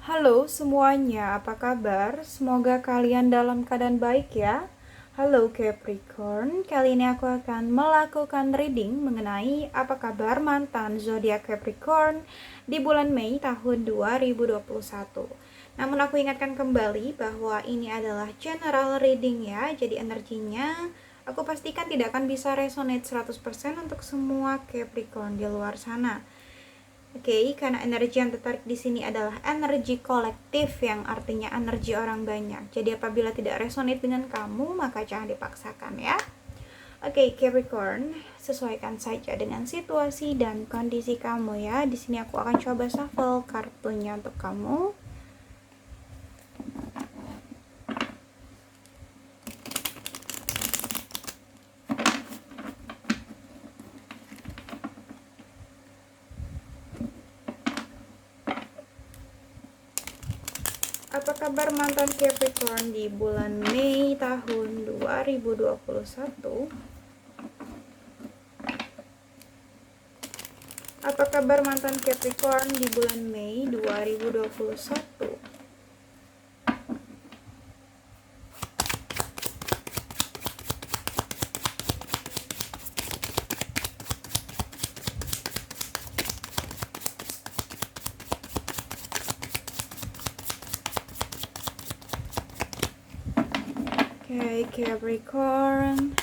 Halo semuanya, apa kabar? Semoga kalian dalam keadaan baik ya. Halo Capricorn, kali ini aku akan melakukan reading mengenai apa kabar mantan zodiak Capricorn di bulan Mei tahun 2021. Namun aku ingatkan kembali bahwa ini adalah general reading ya, jadi energinya aku pastikan tidak akan bisa resonate 100% untuk semua Capricorn di luar sana. Oke, karena energi yang tertarik di sini adalah energi kolektif yang artinya energi orang banyak. Jadi apabila tidak resonate dengan kamu, maka jangan dipaksakan ya. Oke, Capricorn, sesuaikan saja dengan situasi dan kondisi kamu ya. Di sini aku akan coba shuffle kartunya untuk kamu. Apa kabar mantan Capricorn di bulan Mei tahun 2021? Apa kabar mantan Capricorn di bulan Mei 2021? Oke, Capricorn.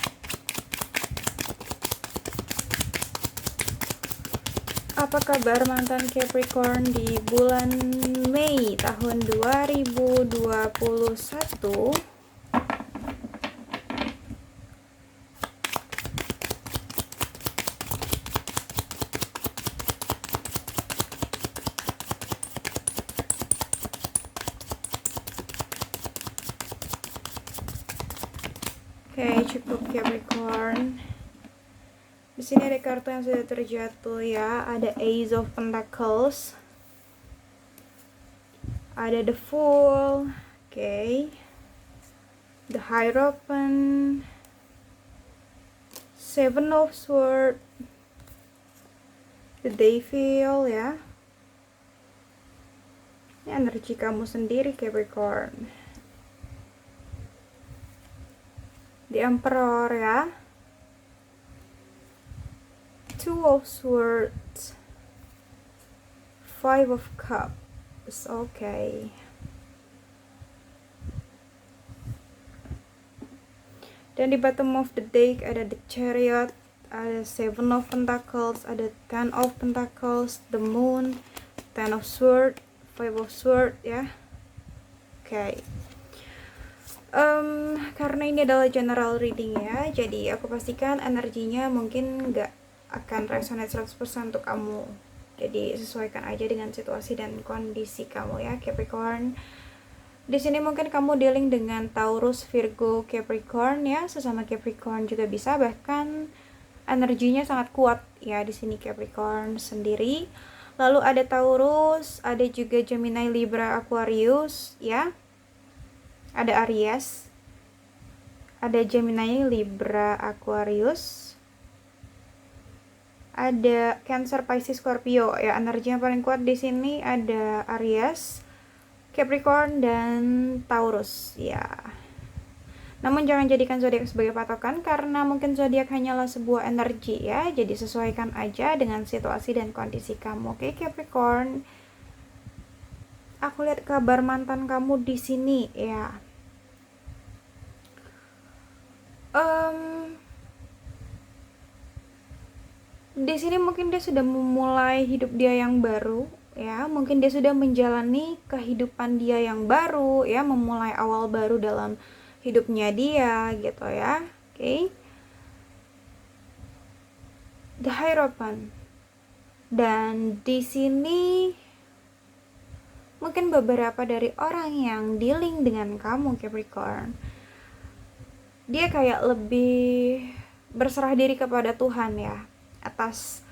Apa kabar mantan Capricorn di bulan Mei tahun 2021? Oke, cukup Capricorn. Di sini ada kartu yang sudah terjatuh ya. Ada Ace of Pentacles. Ada The Fool. Oke. The Hierophant. Seven of Swords. The Devil ya. Ini energi kamu sendiri Capricorn. The Emperor ya. Two of Swords. Five of Cups. Okay. Dan di bottom of the deck ada the Chariot, ada Seven of Pentacles, ada Ten of Pentacles, the Moon, Ten of Swords, Five of Swords ya. Okay. Karena ini adalah general reading ya, jadi aku pastikan energinya mungkin nggak akan resonate 100% untuk kamu. Jadi sesuaikan aja dengan situasi dan kondisi kamu ya Capricorn. Di sini mungkin kamu dealing dengan Taurus, Virgo, Capricorn ya, sesama Capricorn juga bisa, bahkan energinya sangat kuat ya di sini Capricorn sendiri. Lalu ada Taurus, ada juga Gemini, Libra, Aquarius ya. Ada Aries. Ada Gemini, Libra, Aquarius. Ada Cancer, Pisces, Scorpio ya. Energinya paling kuat di sini ada Aries, Capricorn dan Taurus ya. Namun jangan jadikan zodiak sebagai patokan karena mungkin zodiak hanyalah sebuah energi ya. Jadi sesuaikan aja dengan situasi dan kondisi kamu. Oke, Capricorn. Aku lihat kabar mantan kamu di sini ya. Di sini mungkin dia sudah memulai hidup dia yang baru ya, mungkin dia sudah menjalani kehidupan dia yang baru ya, memulai awal baru dalam hidupnya dia gitu ya. Oke. The Hierophant. Dan di sini mungkin beberapa dari orang yang dealing dengan kamu Capricorn, dia kayak lebih berserah diri kepada Tuhan ya, atas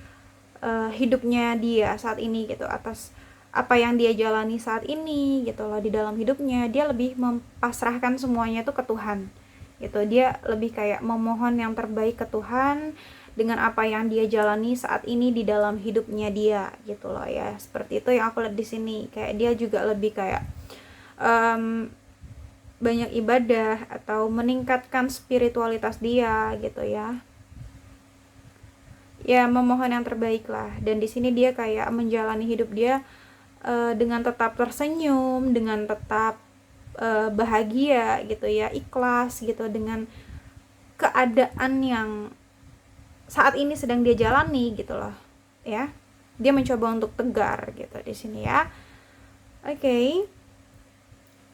hidupnya dia saat ini gitu, atas apa yang dia jalani saat ini gitu loh. Di dalam hidupnya dia lebih mempasrahkan semuanya tuh ke Tuhan gitu. Dia lebih kayak memohon yang terbaik ke Tuhan, dengan apa yang dia jalani saat ini di dalam hidupnya dia gitu loh ya. Seperti itu yang aku lihat di sini. Kayak dia juga lebih kayak banyak ibadah atau meningkatkan spiritualitas dia gitu ya. Ya memohon yang terbaik lah. Dan di sini dia kayak menjalani hidup dia dengan tetap tersenyum, dengan tetap bahagia gitu ya, ikhlas gitu dengan keadaan yang saat ini sedang dia jalani gitu loh ya. Dia mencoba untuk tegar gitu di sini ya. Oke.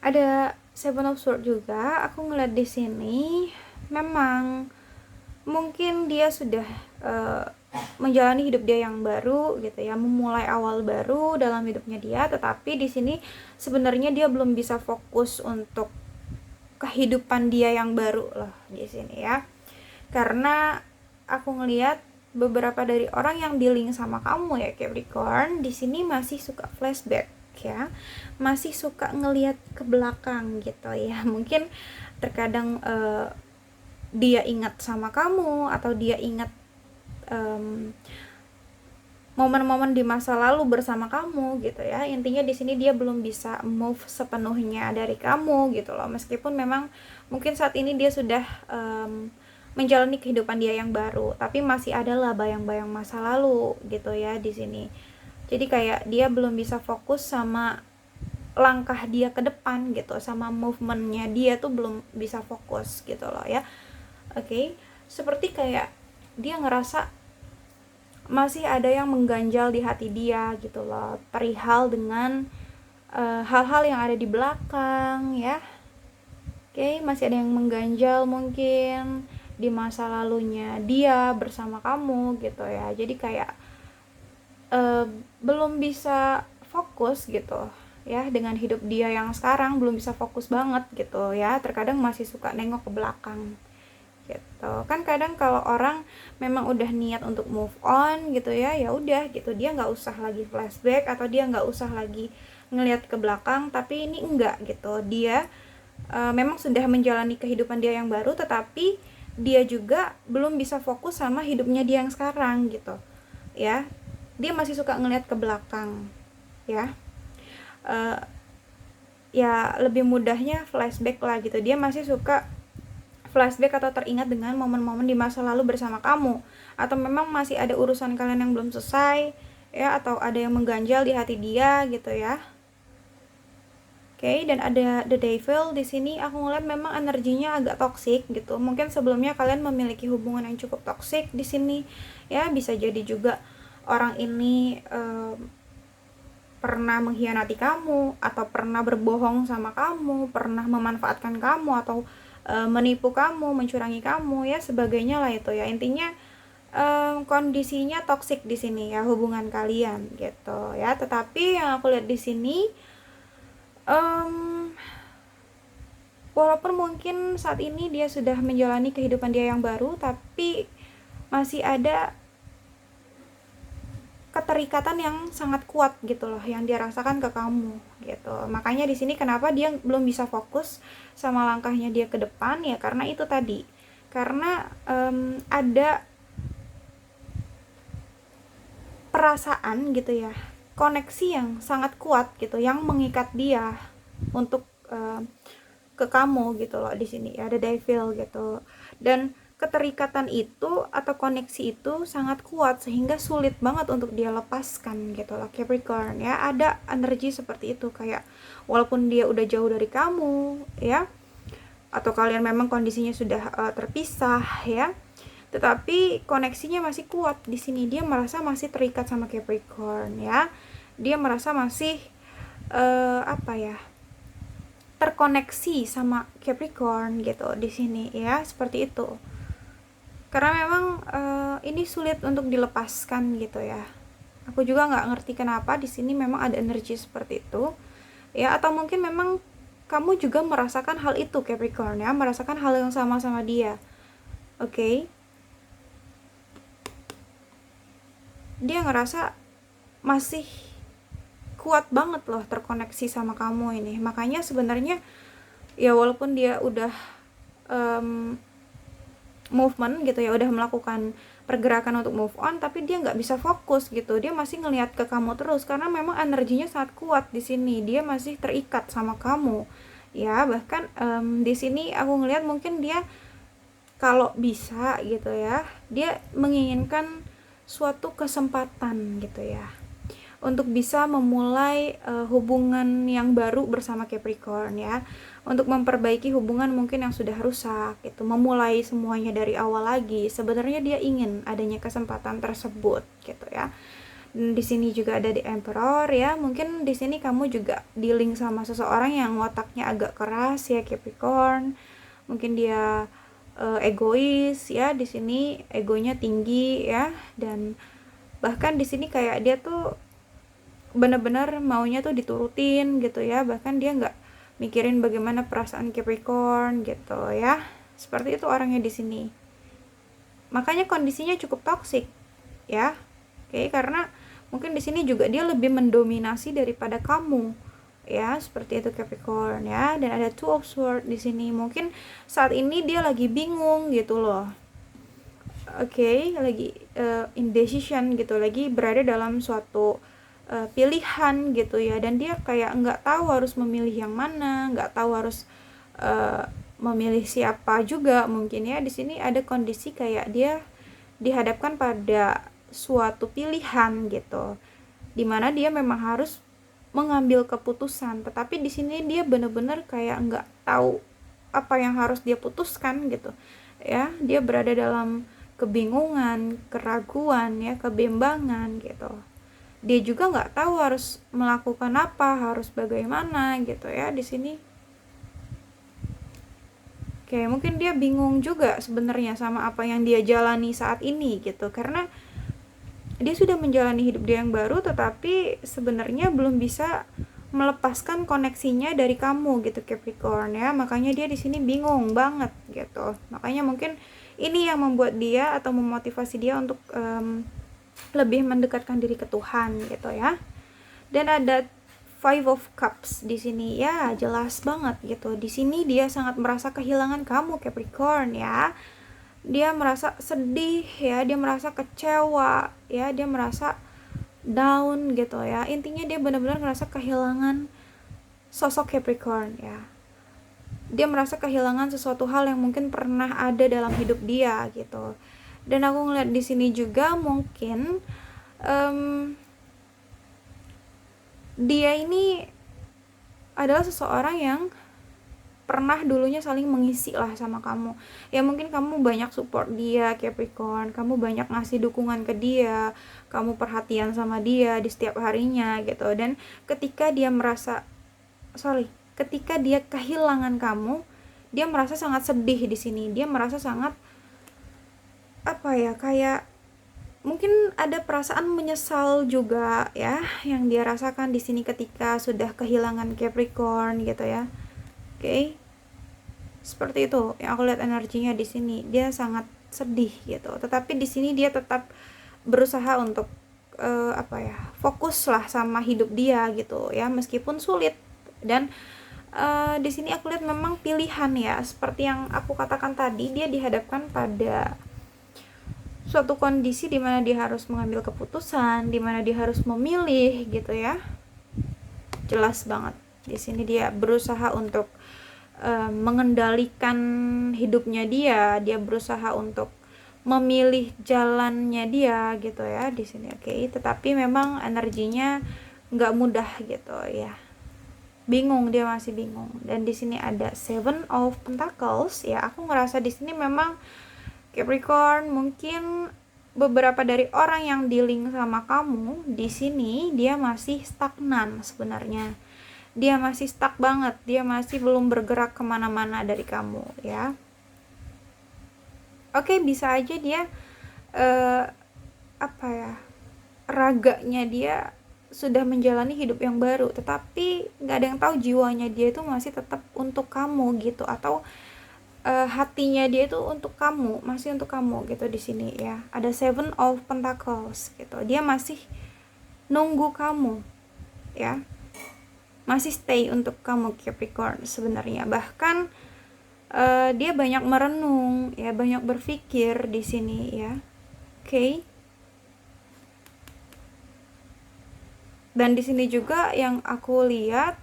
Ada Seven of Swords juga. Aku ngeliat di sini memang mungkin dia sudah menjalani hidup dia yang baru gitu ya, memulai awal baru dalam hidupnya dia, tetapi di sini sebenarnya dia belum bisa fokus untuk kehidupan dia yang baru loh di sini ya. Karena aku ngelihat beberapa dari orang yang dealing sama kamu ya Capricorn di sini masih suka flashback ya, masih suka ngelihat ke belakang gitu ya. Mungkin terkadang dia ingat sama kamu atau dia ingat momen-momen di masa lalu bersama kamu gitu ya. Intinya di sini dia belum bisa move sepenuhnya dari kamu gitu loh. Meskipun memang mungkin saat ini dia sudah menjalani kehidupan dia yang baru, tapi masih adalah bayang-bayang masa lalu gitu ya di sini. Jadi kayak dia belum bisa fokus sama langkah dia ke depan gitu, sama movementnya dia tuh belum bisa fokus gitu loh ya. Oke. Seperti kayak dia ngerasa masih ada yang mengganjal di hati dia gitu loh, perihal dengan hal-hal yang ada di belakang ya. Oke, masih ada yang mengganjal mungkin di masa lalunya dia bersama kamu gitu ya. Jadi kayak belum bisa fokus gitu ya dengan hidup dia yang sekarang, belum bisa fokus banget gitu ya. Terkadang masih suka nengok ke belakang gitu kan. Kadang kalau orang memang udah niat untuk move on gitu ya, ya udah gitu, dia nggak usah lagi flashback atau dia nggak usah lagi ngelihat ke belakang. Tapi ini enggak gitu, dia memang sudah menjalani kehidupan dia yang baru, tetapi dia juga belum bisa fokus sama hidupnya dia yang sekarang gitu ya. Dia masih suka ngelihat ke belakang ya. Ya lebih mudahnya flashback lah gitu, dia masih suka flashback atau teringat dengan momen-momen di masa lalu bersama kamu, atau memang masih ada urusan kalian yang belum selesai ya, atau ada yang mengganjal di hati dia gitu ya. Oke, dan ada The Devil di sini. Aku ngeliat memang energinya agak toksik gitu. Mungkin sebelumnya kalian memiliki hubungan yang cukup toksik di sini ya. Bisa jadi juga orang ini pernah mengkhianati kamu, atau pernah berbohong sama kamu, pernah memanfaatkan kamu, atau menipu kamu, mencurangi kamu ya, sebagainya lah itu ya. Intinya kondisinya toksik di sini ya hubungan kalian gitu ya. Tetapi yang aku lihat di sini walaupun mungkin saat ini dia sudah menjalani kehidupan dia yang baru, tapi masih ada keterikatan yang sangat kuat gitu loh yang dia rasakan ke kamu gitu. Makanya di sini kenapa dia belum bisa fokus sama langkahnya dia ke depan ya, karena itu tadi. Karena ada perasaan gitu ya, koneksi yang sangat kuat gitu yang mengikat dia untuk ke kamu gitu loh di sini. Ada devil gitu. Dan keterikatan itu atau koneksi itu sangat kuat sehingga sulit banget untuk dia lepaskan gitu loh Capricorn ya. Ada energi seperti itu, kayak walaupun dia udah jauh dari kamu ya, atau kalian memang kondisinya sudah terpisah ya, tetapi koneksinya masih kuat di sini. Dia merasa masih terikat sama Capricorn ya. Dia merasa masih terkoneksi sama Capricorn gitu di sini ya, seperti itu. Karena memang ini sulit untuk dilepaskan gitu ya. Aku juga nggak ngerti kenapa di sini memang ada energi seperti itu ya, atau mungkin memang kamu juga merasakan hal itu Capricorn ya, merasakan hal yang sama dia. Oke. Dia ngerasa masih kuat banget loh terkoneksi sama kamu ini. Makanya sebenarnya ya walaupun dia udah movement gitu ya, udah melakukan pergerakan untuk move on, tapi dia nggak bisa fokus gitu. Dia masih ngelihat ke kamu terus karena memang energinya sangat kuat di sini. Dia masih terikat sama kamu. Ya, bahkan di sini aku ngelihat mungkin dia kalau bisa gitu ya, dia menginginkan suatu kesempatan gitu ya untuk bisa memulai hubungan yang baru bersama Capricorn ya, untuk memperbaiki hubungan mungkin yang sudah rusak gitu, memulai semuanya dari awal lagi. Sebenarnya dia ingin adanya kesempatan tersebut gitu ya. Dan di sini juga ada di Emperor ya, mungkin di sini kamu juga dealing sama seseorang yang wataknya agak keras ya Capricorn. Mungkin dia egois ya, di sini egonya tinggi ya, dan bahkan di sini kayak dia tuh benar-benar maunya tuh diturutin gitu ya, bahkan dia nggak mikirin bagaimana perasaan Capricorn gitu ya. Seperti itu orangnya di sini, makanya kondisinya cukup toksik ya. Oke, karena mungkin di sini juga dia lebih mendominasi daripada kamu ya, seperti itu Capricorn ya. Dan ada Two of Swords di sini, mungkin saat ini dia lagi bingung gitu loh. Oke, lagi indecision gitu, lagi berada dalam suatu pilihan gitu ya, dan dia kayak nggak tahu harus memilih yang mana, nggak tahu harus memilih siapa juga mungkin ya. Di sini ada kondisi kayak dia dihadapkan pada suatu pilihan gitu, dimana dia memang harus mengambil keputusan, tetapi di sini dia benar-benar kayak nggak tahu apa yang harus dia putuskan gitu ya. Dia berada dalam kebingungan, keraguan ya, kebimbangan gitu. Dia juga nggak tahu harus melakukan apa, harus bagaimana gitu ya di sini. Oke, mungkin dia bingung juga sebenarnya sama apa yang dia jalani saat ini gitu, karena dia sudah menjalani hidup dia yang baru, tetapi sebenarnya belum bisa melepaskan koneksinya dari kamu gitu Capricorn ya. Makanya dia di sini bingung banget gitu. Makanya mungkin ini yang membuat dia atau memotivasi dia untuk lebih mendekatkan diri ke Tuhan gitu ya. Dan ada Five of Cups di sini ya, jelas banget gitu. Di sini dia sangat merasa kehilangan kamu Capricorn ya. Dia merasa sedih ya, dia merasa kecewa ya, dia merasa down gitu ya. Intinya dia benar-benar merasa kehilangan sosok Capricorn ya. Dia merasa kehilangan sesuatu hal yang mungkin pernah ada dalam hidup dia gitu. Dan aku ngeliat di sini juga mungkin dia ini adalah seseorang yang pernah dulunya saling mengisi lah sama kamu ya. Mungkin kamu banyak support dia Capricorn, kamu banyak ngasih dukungan ke dia, kamu perhatian sama dia di setiap harinya gitu. Dan ketika dia kehilangan kamu, dia merasa sangat sedih di sini. Dia merasa sangat kayak mungkin ada perasaan menyesal juga ya yang dia rasakan di sini ketika sudah kehilangan Capricorn gitu ya. Oke. Seperti itu yang aku lihat energinya di sini. Dia sangat sedih gitu. Tetapi di sini dia tetap berusaha untuk fokus lah sama hidup dia gitu ya, meskipun sulit. Dan di sini aku lihat memang pilihan ya, seperti yang aku katakan tadi, dia dihadapkan pada suatu kondisi di mana dia harus mengambil keputusan, di mana dia harus memilih gitu ya. Jelas banget di sini dia berusaha untuk mengendalikan hidupnya dia berusaha untuk memilih jalannya dia gitu ya di sini. Oke, tetapi memang energinya nggak mudah gitu ya. Bingung, dia masih bingung. Dan di sini ada Seven of Pentacles ya. Aku ngerasa di sini memang Capricorn, mungkin beberapa dari orang yang dealing sama kamu di sini dia masih stagnan sebenarnya. Dia masih stuck banget, dia masih belum bergerak kemana-mana dari kamu ya. Oke, bisa aja dia raganya dia sudah menjalani hidup yang baru, tetapi nggak ada yang tahu jiwanya dia itu masih tetap untuk kamu gitu, atau hatinya dia itu untuk kamu, masih untuk kamu gitu di sini ya. Ada Seven of Pentacles gitu, dia masih nunggu kamu ya, masih stay untuk kamu Capricorn sebenarnya. Bahkan dia banyak merenung ya, banyak berpikir di sini ya. Oke. Dan di sini juga yang aku lihat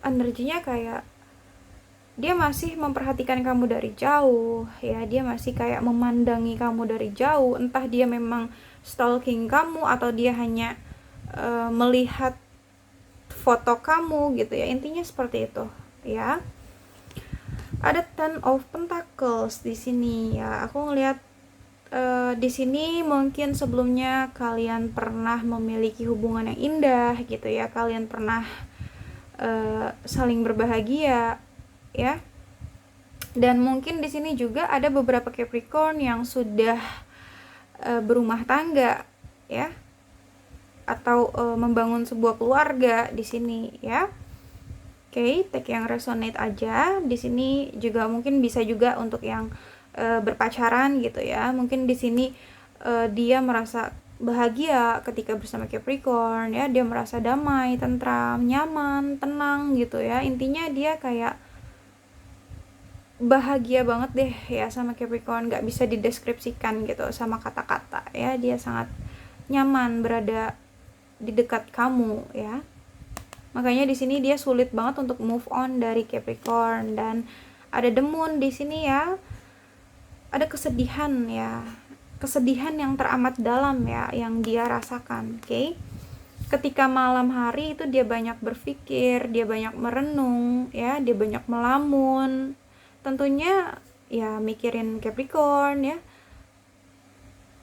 energinya kayak dia masih memperhatikan kamu dari jauh ya, dia masih kayak memandangi kamu dari jauh, entah dia memang stalking kamu atau dia hanya melihat foto kamu gitu ya, intinya seperti itu ya. Ada Ten of Pentacles di sini ya, aku ngelihat di sini mungkin sebelumnya kalian pernah memiliki hubungan yang indah gitu ya, kalian pernah saling berbahagia ya. Dan mungkin di sini juga ada beberapa Capricorn yang sudah berumah tangga ya, atau membangun sebuah keluarga di sini ya. Oke, take yang resonate aja. Di sini juga mungkin bisa juga untuk yang berpacaran gitu ya. Mungkin di sini dia merasa bahagia ketika bersama Capricorn ya, dia merasa damai, tentram, nyaman, tenang gitu ya. Intinya dia kayak bahagia banget deh ya sama Capricorn, nggak bisa dideskripsikan gitu sama kata-kata ya. Dia sangat nyaman berada di dekat kamu ya. Makanya di sini dia sulit banget untuk move on dari Capricorn. Dan ada The Moon di sini ya. Ada kesedihan ya. Kesedihan yang teramat dalam ya yang dia rasakan, oke? Ketika malam hari itu dia banyak berpikir, dia banyak merenung ya, dia banyak melamun. Tentunya ya mikirin Capricorn ya.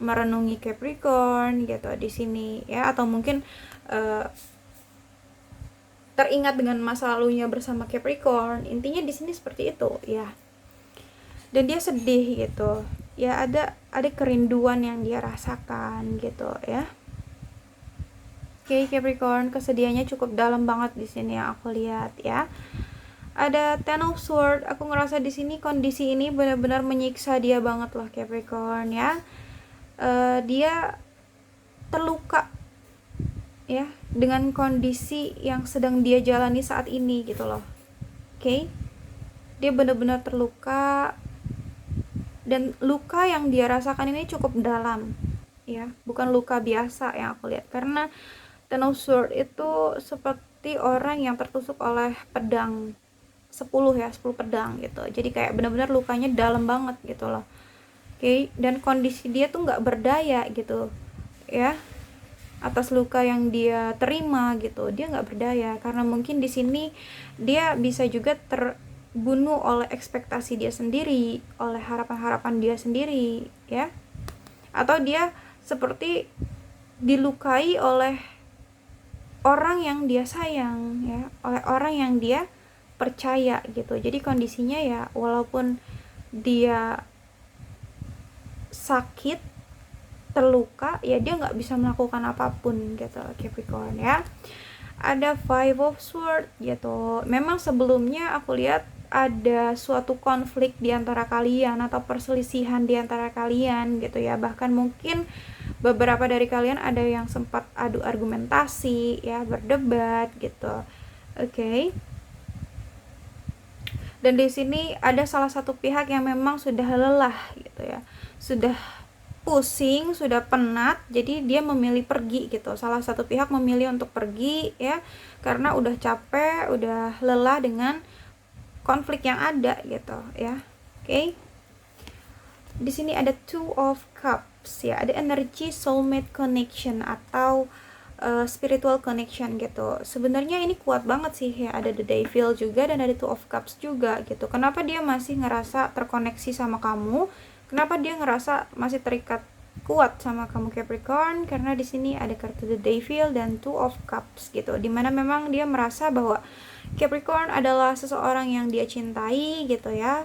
Merenungi Capricorn gitu di sini ya, atau mungkin teringat dengan masa lalunya bersama Capricorn. Intinya di sini seperti itu ya. Dan dia sedih gitu. Ya ada kerinduan yang dia rasakan gitu ya. Oke, Capricorn, kesedihannya cukup dalam banget di sini yang aku lihat ya. Ada Ten of Swords. Aku ngerasa di sini kondisi ini benar-benar menyiksa dia banget loh Capricorn ya. Dia terluka ya dengan kondisi yang sedang dia jalani saat ini gitu loh. Oke. Dia benar-benar terluka, dan luka yang dia rasakan ini cukup dalam ya, bukan luka biasa yang aku lihat. Karena Ten of Swords itu seperti orang yang tertusuk oleh pedang 10 ya, 10 pedang gitu. Jadi kayak benar-benar lukanya dalam banget gitu loh. Oke, dan kondisi dia tuh nggak berdaya gitu ya atas luka yang dia terima gitu. Dia nggak berdaya karena mungkin di sini dia bisa juga terbunuh oleh ekspektasi dia sendiri, oleh harapan-harapan dia sendiri ya. Atau dia seperti dilukai oleh orang yang dia sayang ya, oleh orang yang dia percaya gitu. Jadi kondisinya ya walaupun dia sakit, terluka ya, dia nggak bisa melakukan apapun gitu Capricorn ya. Ada Five of Swords gitu. Memang sebelumnya aku lihat ada suatu konflik di antara kalian atau perselisihan di antara kalian gitu ya. Bahkan mungkin beberapa dari kalian ada yang sempat adu argumentasi ya, berdebat gitu. Oke. Dan di sini ada salah satu pihak yang memang sudah lelah gitu ya. Sudah pusing, sudah penat, jadi dia memilih pergi gitu. Salah satu pihak memilih untuk pergi ya, karena udah capek, udah lelah dengan konflik yang ada gitu ya. Oke. Di sini ada Two of Cups ya, ada energi soulmate connection atau spiritual connection gitu. Sebenarnya ini kuat banget sih ya, ada The Devil juga dan ada Two of Cups juga gitu. Kenapa dia masih ngerasa terkoneksi sama kamu? Kenapa dia ngerasa masih terikat kuat sama kamu Capricorn? Karena di sini ada kartu The Devil dan Two of Cups gitu. Dimana memang dia merasa bahwa Capricorn adalah seseorang yang dia cintai gitu ya.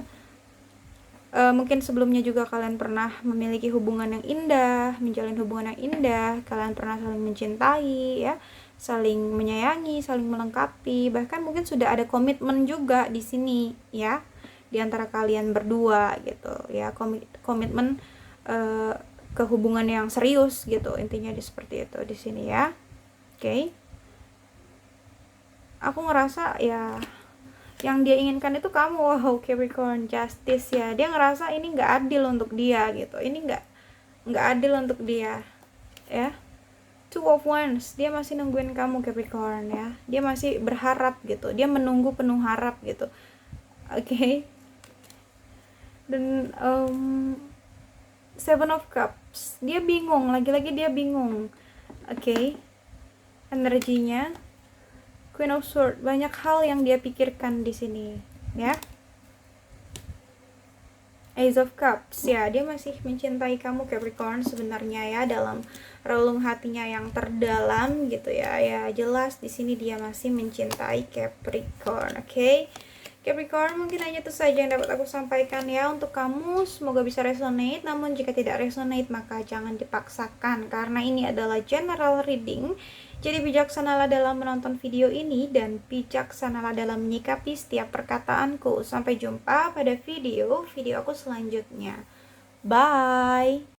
Mungkin sebelumnya juga kalian pernah memiliki hubungan yang indah, menjalin hubungan yang indah, kalian pernah saling mencintai ya, saling menyayangi, saling melengkapi, bahkan mungkin sudah ada komitmen juga di sini ya di antara kalian berdua gitu ya, komitmen ke hubungan yang serius gitu, intinya seperti itu di sini ya. Oke. Aku ngerasa ya yang dia inginkan itu kamu. Wow, Capricorn, justice ya. Dia ngerasa ini nggak adil untuk dia gitu. Ini nggak adil untuk dia ya. Two of Wands, dia masih nungguin kamu Capricorn ya, dia masih berharap gitu, dia menunggu penuh harap gitu. Oke. Dan Seven of Cups, dia bingung, lagi-lagi dia bingung. Oke. Energinya Queen of Swords, banyak hal yang dia pikirkan di sini ya. Ace of Cups, ya dia masih mencintai kamu Capricorn sebenarnya ya, dalam relung hatinya yang terdalam gitu ya. Ya jelas di sini dia masih mencintai Capricorn. Oke. Capricorn, mungkin hanya itu saja yang dapat aku sampaikan ya untuk kamu. Semoga bisa resonate, namun jika tidak resonate maka jangan dipaksakan, karena ini adalah general reading. Jadi bijaksanalah dalam menonton video ini dan bijaksanalah dalam menyikapi setiap perkataanku. Sampai jumpa pada video aku selanjutnya. Bye!